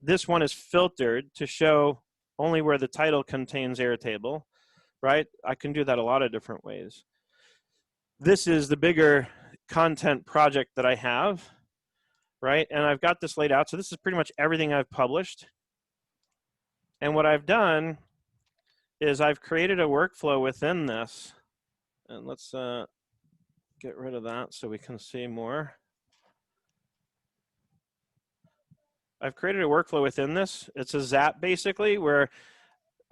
This one is filtered to show only where the title contains Airtable, right? I can do that a lot of different ways. This is the bigger content project that I have, right? And I've got this laid out. So this is pretty much everything I've published. And what I've done is I've created a workflow within this. And let's get rid of that so we can see more. I've created a workflow within this. It's a Zap basically, where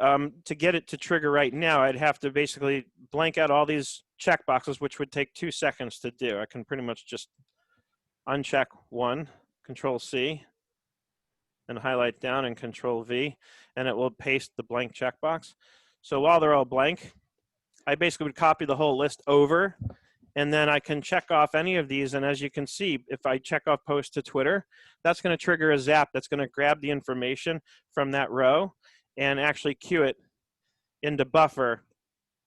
to get it to trigger right now, I'd have to basically blank out all these checkboxes, which would take 2 seconds to do. I can pretty much just uncheck one, Control C, and highlight down and Control V, and it will paste the blank checkbox. So while they're all blank, I basically would copy the whole list over, and then I can check off any of these. And as you can see, if I check off post to Twitter, that's going to trigger a Zap that's going to grab the information from that row and actually queue it into Buffer,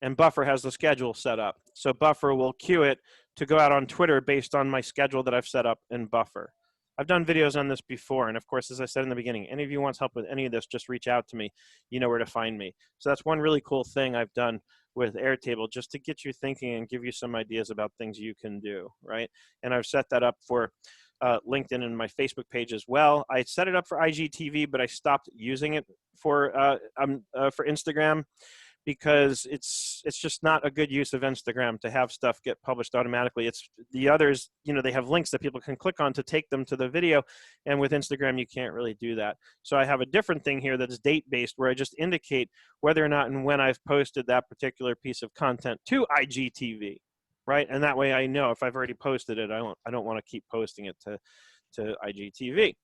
and Buffer has the schedule set up. So Buffer will queue it to go out on Twitter based on my schedule that I've set up in Buffer. I've done videos on this before, and of course, as I said in the beginning, any of you wants help with any of this, just reach out to me. You know where to find me. So that's one really cool thing I've done with Airtable, just to get you thinking and give you some ideas about things you can do, right? And I've set that up for LinkedIn and my Facebook page as well. I set it up for IGTV, but I stopped using it for Instagram, because it's just not a good use of Instagram to have stuff get published automatically. It's the others, you know, they have links that people can click on to take them to the video, and with Instagram you can't really do that. So I have a different thing here that is date-based, where I just indicate whether or not and when I've posted that particular piece of content to IGTV, right? And that way I know if I've already posted it, I don't want to keep posting it to IGTV.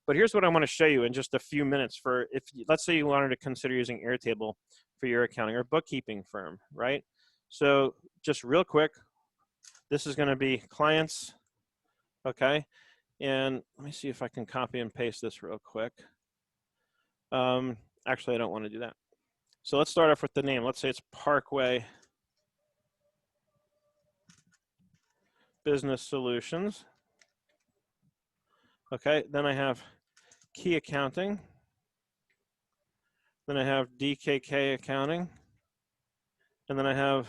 But here's what I want to show you in just a few minutes for if, let's say you wanted to consider using Airtable for your accounting or bookkeeping firm, right? So just real quick, this is going to be clients, okay? And let me see if I can copy and paste this real quick. Actually, I don't want to do that. So let's start off with the name. Let's say it's Parkway Business Solutions. Okay, then I have Key Accounting. Then I have DKK Accounting. And then I have,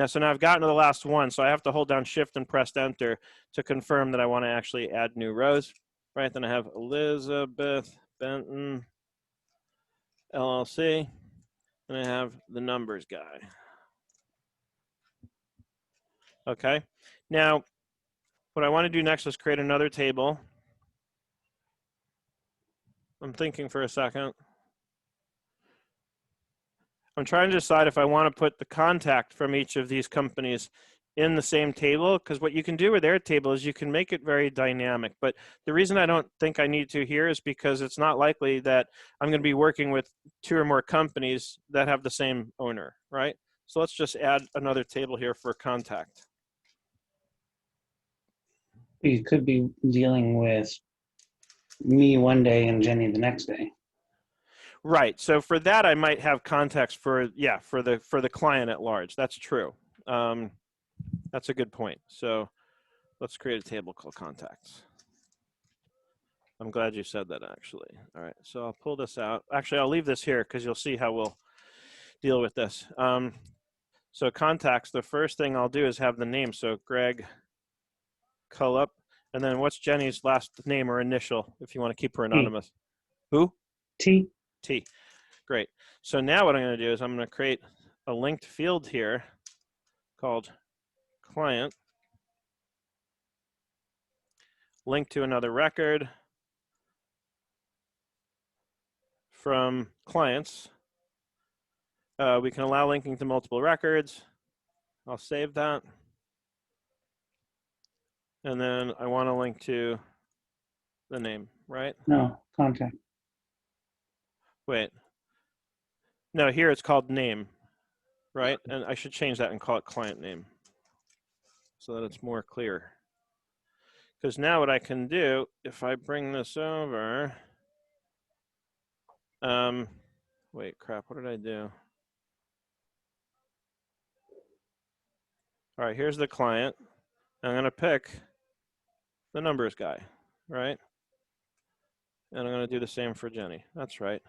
so now I've gotten to the last one, so I have to hold down Shift and press Enter to confirm that I want to actually add new rows, right? Then I have Elizabeth Benton LLC, and I have the numbers guy. Okay, now what I want to do next is create another table. I'm thinking for a second. I'm trying to decide if I want to put the contact from each of these companies in the same table, because what you can do with Airtable is you can make it very dynamic. But the reason I don't think I need to here is because it's not likely that I'm going to be working with 2 or more companies that have the same owner, right? So let's just add another table here for contact. You could be dealing with me one day and Jenny the next day. Right. So for that, I might have context for, yeah, for the client at large. That's true. That's a good point. So let's create a table called contacts. I'm glad you said that, actually. All right. So I'll pull this out. Actually, I'll leave this here because you'll see how we'll deal with this. So contacts, the first thing I'll do is have the name. So Greg Cullup. And then what's Jenny's last name or initial if you want to keep her anonymous? Who? T. T. Great. So now what I'm going to do is I'm going to create a linked field here called client, link to another record from clients. We can allow linking to multiple records. I'll save that. And then I want to link to the name, right? No, contact. Wait. No, here it's called name, right? And I should change that and call it client name so that it's more clear. Because now what I can do, if I bring this over, wait, crap, what did I do? All right, here's the client. I'm going to pick the numbers guy, right? And I'm going to do the same for Jenny. That's right.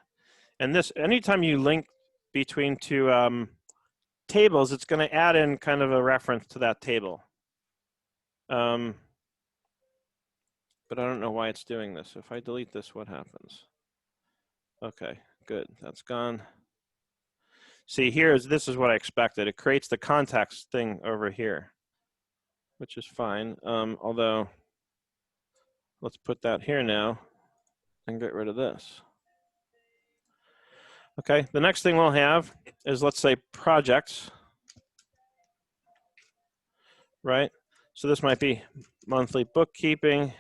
And this, anytime you link between 2 tables, it's going to add in kind of a reference to that table. But I don't know why it's doing this. If I delete this, what happens? Okay, good. That's gone. See, this is what I expected. It creates the contacts thing over here, which is fine. Although, let's put that here now and get rid of this. Okay, the next thing we'll have is, let's say, projects, right? So this might be monthly bookkeeping,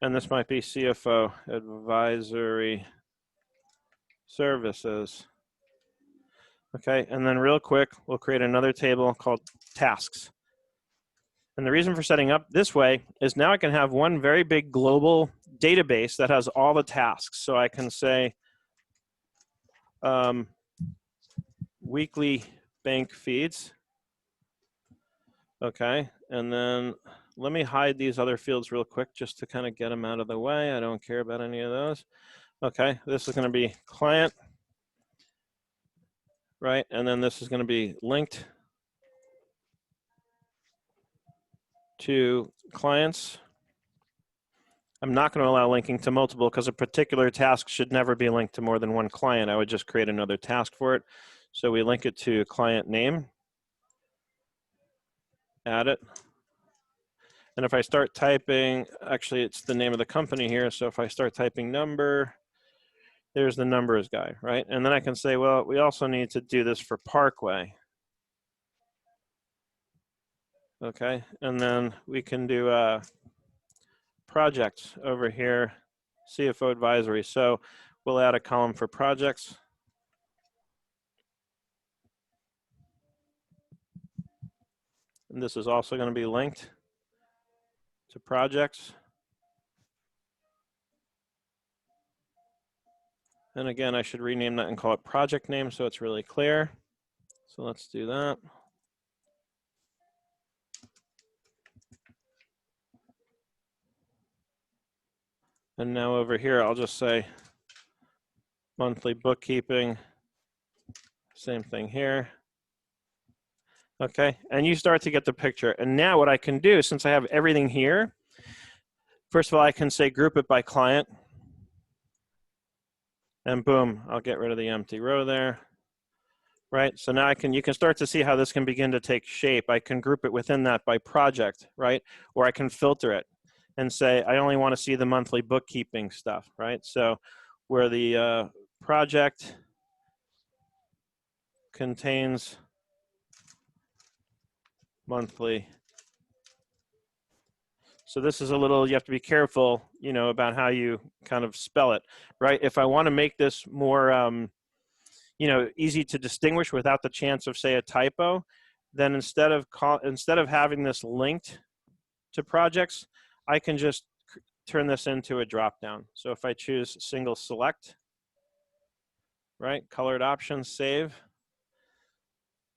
and this might be CFO advisory services. Okay, and then real quick, we'll create another table called tasks. And the reason for setting up this way is now I can have one very big global database that has all the tasks. So I can say weekly bank feeds. Okay, and then let me hide these other fields real quick just to kind of get them out of the way. I don't care about any of those. Okay, this is going to be client, right? And then this is going to be linked to clients. I'm not going to allow linking to multiple because a particular task should never be linked to more than one client. I would just create another task for it. So we link it to client name, add it. And if I start typing, actually it's the name of the company here. So if I start typing number, there's the numbers guy, right? And then I can say, well, we also need to do this for Parkway. Okay, and then we can do projects over here, CFO advisory. So we'll add a column for projects. And this is also going to be linked to projects. And again, I should rename that and call it project name so it's really clear. So let's do that. And now over here, I'll just say monthly bookkeeping, same thing here. Okay, and you start to get the picture. And now what I can do, since I have everything here, first of all, I can say group it by client. And boom, I'll get rid of the empty row there. Right, so now you can start to see how this can begin to take shape. I can group it within that by project, right? Or I can filter it and say, I only want to see the monthly bookkeeping stuff, right? So where the project contains monthly. So this is a little, you have to be careful, you know, about how you kind of spell it, right? If I want to make this more, you know, easy to distinguish without the chance of, say, a typo, then instead of having this linked to projects, I can just turn this into a drop down. So if I choose single select, right, colored options, save.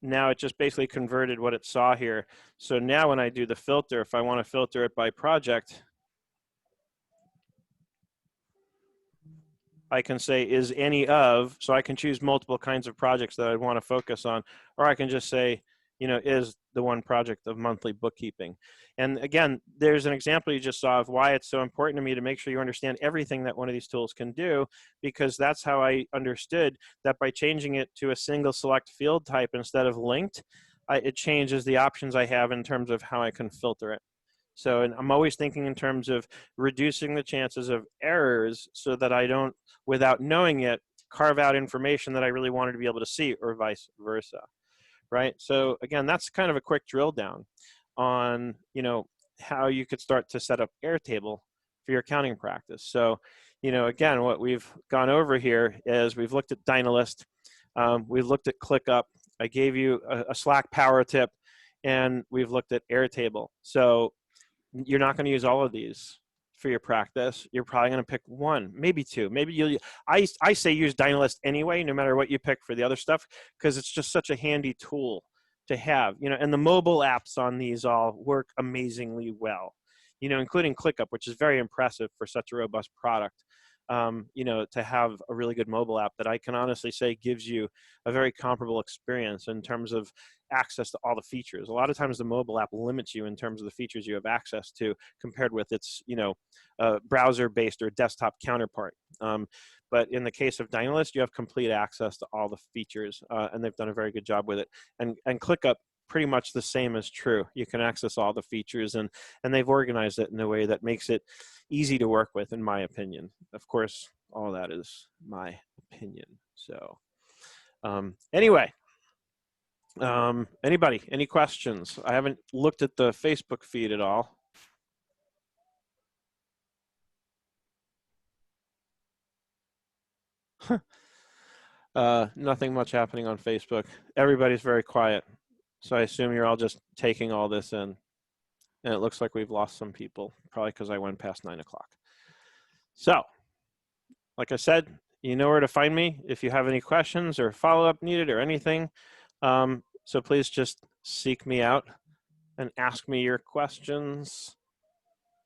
Now it just basically converted what it saw here. So now when I do the filter, if I want to filter it by project, I can say is any of, so I can choose multiple kinds of projects that I want to focus on, or I can just say, you know, is the one project of monthly bookkeeping. And again, there's an example you just saw of why it's so important to me to make sure you understand everything that one of these tools can do, because that's how I understood that by changing it to a single select field type instead of linked, it changes the options I have in terms of how I can filter it. So, and I'm always thinking in terms of reducing the chances of errors so that I don't, without knowing it, carve out information that I really wanted to be able to see, or vice versa, right? So again, that's kind of a quick drill down on, you know, how you could start to set up Airtable for your accounting practice. So, you know, again, what we've gone over here is we've looked at Dynalist, we've looked at ClickUp, I gave you a Slack power tip, and we've looked at Airtable. So you're not going to use all of these for your practice. You're probably going to pick one, maybe two. Maybe you'll, I say use Dynalist anyway, no matter what you pick for the other stuff, because it's just such a handy tool to have, you know, and the mobile apps on these all work amazingly well, you know, including ClickUp, which is very impressive for such a robust product. You know, to have a really good mobile app that I can honestly say gives you a very comparable experience in terms of access to all the features. A lot of times the mobile app limits you in terms of the features you have access to compared with its, you know, browser-based or desktop counterpart. But in the case of Dynalist, you have complete access to all the features, and they've done a very good job with it. And ClickUp, pretty much the same is true. You can access all the features, and they've organized it in a way that makes it easy to work with, in my opinion. Of course, all that is my opinion. So anyway, anybody, any questions? I haven't looked at the Facebook feed at all. Nothing much happening on Facebook. Everybody's very quiet. So I assume you're all just taking all this in. And it looks like we've lost some people, probably because I went past 9 o'clock. So, like I said, you know where to find me if you have any questions or follow-up needed or anything. So please just seek me out and ask me your questions.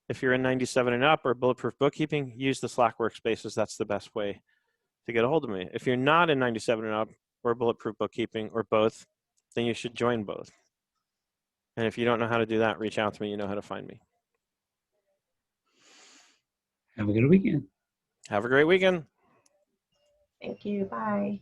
If you're in 97 and up or Bulletproof Bookkeeping, use the Slack workspaces. That's the best way to get a hold of me. If you're not in 97 and up or Bulletproof Bookkeeping or both, then you should join both. And if you don't know how to do that, reach out to me. You know how to find me. Have a good weekend. Have a great weekend. Thank you. Bye.